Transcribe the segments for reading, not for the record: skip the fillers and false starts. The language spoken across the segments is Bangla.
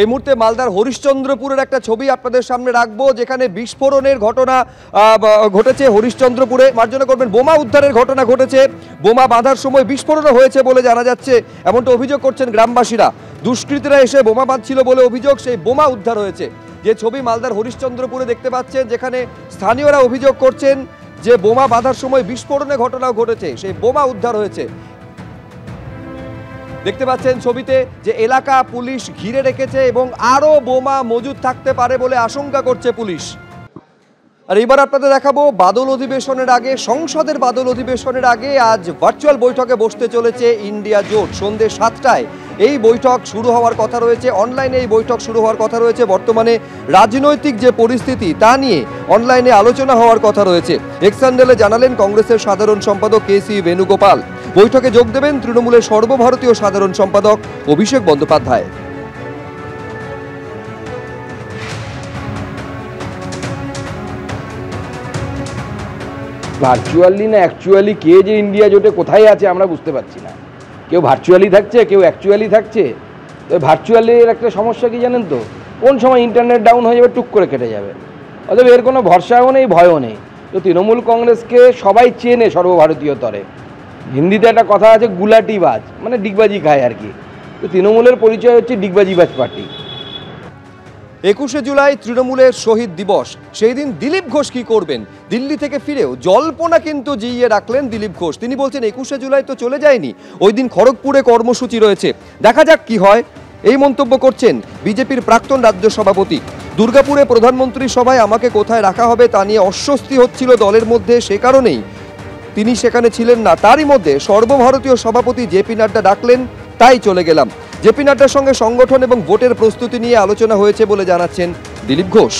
এই মুহূর্তে মালদার হরিশ্চন্দ্রপুরের একটা ছবি আপনাদের সামনে রাখবো, যেখানে বিস্ফোরণের ঘটনা ঘটেছে হরিশ্চন্দ্রপুরে। মার্জনা করবেন, বোমা উদ্ধারের ঘটনা ঘটেছে। বোমা বাঁধার সময় বিস্ফোরণও হয়েছে বলে জানা যাচ্ছে, এমনটা অভিযোগ করছেন গ্রামবাসীরা। দুষ্কৃতীরা এসে বোমা বাঁধছিল বলে অভিযোগ, সেই বোমা উদ্ধার হয়েছে। যে ছবি মালদার হরিশ্চন্দ্রপুরে দেখতে পাচ্ছেন, যেখানে স্থানীয়রা অভিযোগ করছেন যে বোমা বাঁধার সময় বিস্ফোরণের ঘটনাও ঘটেছে, সেই বোমা উদ্ধার হয়েছে। দেখতে পাচ্ছেন ছবিতে যে এলাকা পুলিশ ঘিরে রেখেছে এবং আরো বোমা মজুদ থাকতে পারে বলে আশঙ্কা করছে পুলিশ। আর এবার আপনাদের দেখাবো বাদল অধিবেশনের আগে, সংসদের বাদল অধিবেশনের আগে আজ ভার্চুয়াল বৈঠকে বসতে চলেছে ইন্ডিয়া জোট। সন্ধ্যে 7টায় এই বৈঠক শুরু হওয়ার কথা রয়েছে, অনলাইনে এই বৈঠক শুরু হওয়ার কথা রয়েছে। বর্তমানে রাজনৈতিক যে পরিস্থিতি তা নিয়ে অনলাইনে আলোচনা হওয়ার কথা রয়েছে। এক্স হ্যান্ডেলে জানালেন কংগ্রেসের সাধারণ সম্পাদক কেসি বেণুগোপাল। বৈঠকে যোগ দেবেন তৃণমূলের সর্বভারতীয় সাধারণ সম্পাদক অভিষেক বন্দ্যোপাধ্যায়। ভার্চুয়ালি না অ্যাকচুয়ালি কে যে ইন্ডিয়া জোটে কোথায় আছে আমরা বুঝতে পারছি না। কেউ ভার্চুয়ালি থাকছে, কেউ অ্যাকচুয়ালি থাকছে। তো ভার্চুয়ালির একটা সমস্যা কি জানেন তো, কোন সময় ইন্টারনেট ডাউন হয়ে যাবে, টুক করে কেটে যাবে। অতএব এর কোনো ভরসাও নেই, ভয়ও নেই। তো তৃণমূল কংগ্রেসকে সবাই চেনে সর্বভারতীয় তরে। হিন্দিতে একটা কথা আছে, গুলাটিবাজ, মানে ডিগবাজি খায় আর কি। তো তৃণমূলের পরিচয় হচ্ছে ডিগবাজিবাজ পার্টি। 21শে জুলাই তৃণমূলের শহীদ দিবস, সেই দিন দিলীপ ঘোষ কি করবেন? দিল্লি থেকে ফিরেও জল্পনা কিন্তু জিইয়ে রাখলেন দিলীপ ঘোষ। তিনি বলছেন 21শে জুলাই তো চলে যায়নি, ওই দিন খড়গপুরে কর্মসূচি রয়েছে, দেখা যাক কি হয়। এই মন্তব্য করছেন বিজেপির প্রাক্তন রাজ্য সভাপতি। দুর্গাপুরে প্রধানমন্ত্রী সভায় আমাকে কোথায় রাখা হবে তা নিয়ে অস্বস্তি হচ্ছিল দলের মধ্যে, সে কারণেই তিনি সেখানে ছিলেন না। তারই মধ্যে সর্বভারতীয় সভাপতি জেপি নাড্ডা ডাকলেন, তাই চলে গেলাম। জেপি নাড্ডার সঙ্গে সংগঠন এবং ভোটের প্রস্তুতি নিয়ে আলোচনা হয়েছে বলে জানাচ্ছেন দিলীপ ঘোষ।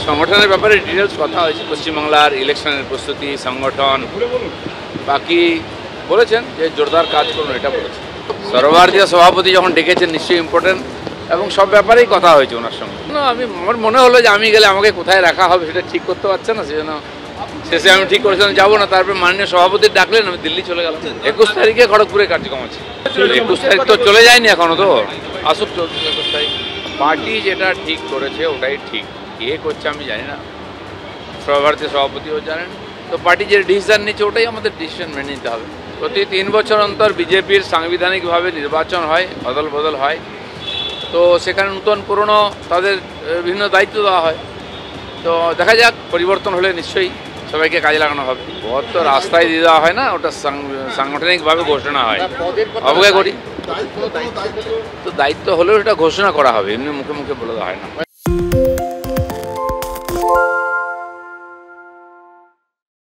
সংগঠনের ব্যাপারে ডিটেলস কথা হয়েছে, পশ্চিমবাংলার ইলেকশনের প্রস্তুতি, সংগঠন, বাকি বলেছেন যে জোরদার কাজ করুন, এটা বলেছেন। সর্বভারতীয় সভাপতি যখন ডেকেছেন নিশ্চয়ই ইম্পর্টেন্ট, এবং সব ব্যাপারেই কথা হয়েছে ওনার সঙ্গে। আমার মনে হলো যে আমি গেলে আমাকে কোথায় রাখা হবে সেটা ঠিক করতে পারছে না, সেজন্য শেষে আমি ঠিক করেছিলাম যাবো না। তারপরে মাননীয় সভাপতি ডাকলেন, আমি দিল্লি চলে গেলাম। 21 তারিখে খড়গপুরে কার্যক্রম আছে। 21 তারিখ তো চলে যায়নি এখনো, তো আসুক 21 তারিখ। পার্টি যেটা ঠিক করেছে ওটাই ঠিক, কে করছে আমি জানি না, সর্বভারতীয় সভাপতিও জানেন। তো পার্টি যে ডিসিশন নিচ্ছে ওটাই আমাদের ডিসিশন মেনে নিতে হবে। প্রতি 3 বছর অন্তর বিজেপির সাংবিধানিকভাবে নির্বাচন হয়, অদল বদল হয়। তো সেখানে নতুন পুরনো তাদের বিভিন্ন দায়িত্ব দেওয়া হয়। তো দেখা যাক, পরিবর্তন হলে নিশ্চয়ই সবাইকে কাজে লাগানো হবে। পদ তো রাস্তায় দিয়ে দেওয়া হয় না, ওটা সাংগঠনিকভাবে ঘোষণা হয়। অবজ্ঞা করি তো দায়িত্ব হলেও এটা ঘোষণা করা হবে, এমনি মুখে মুখে বলে দেওয়া হয় না।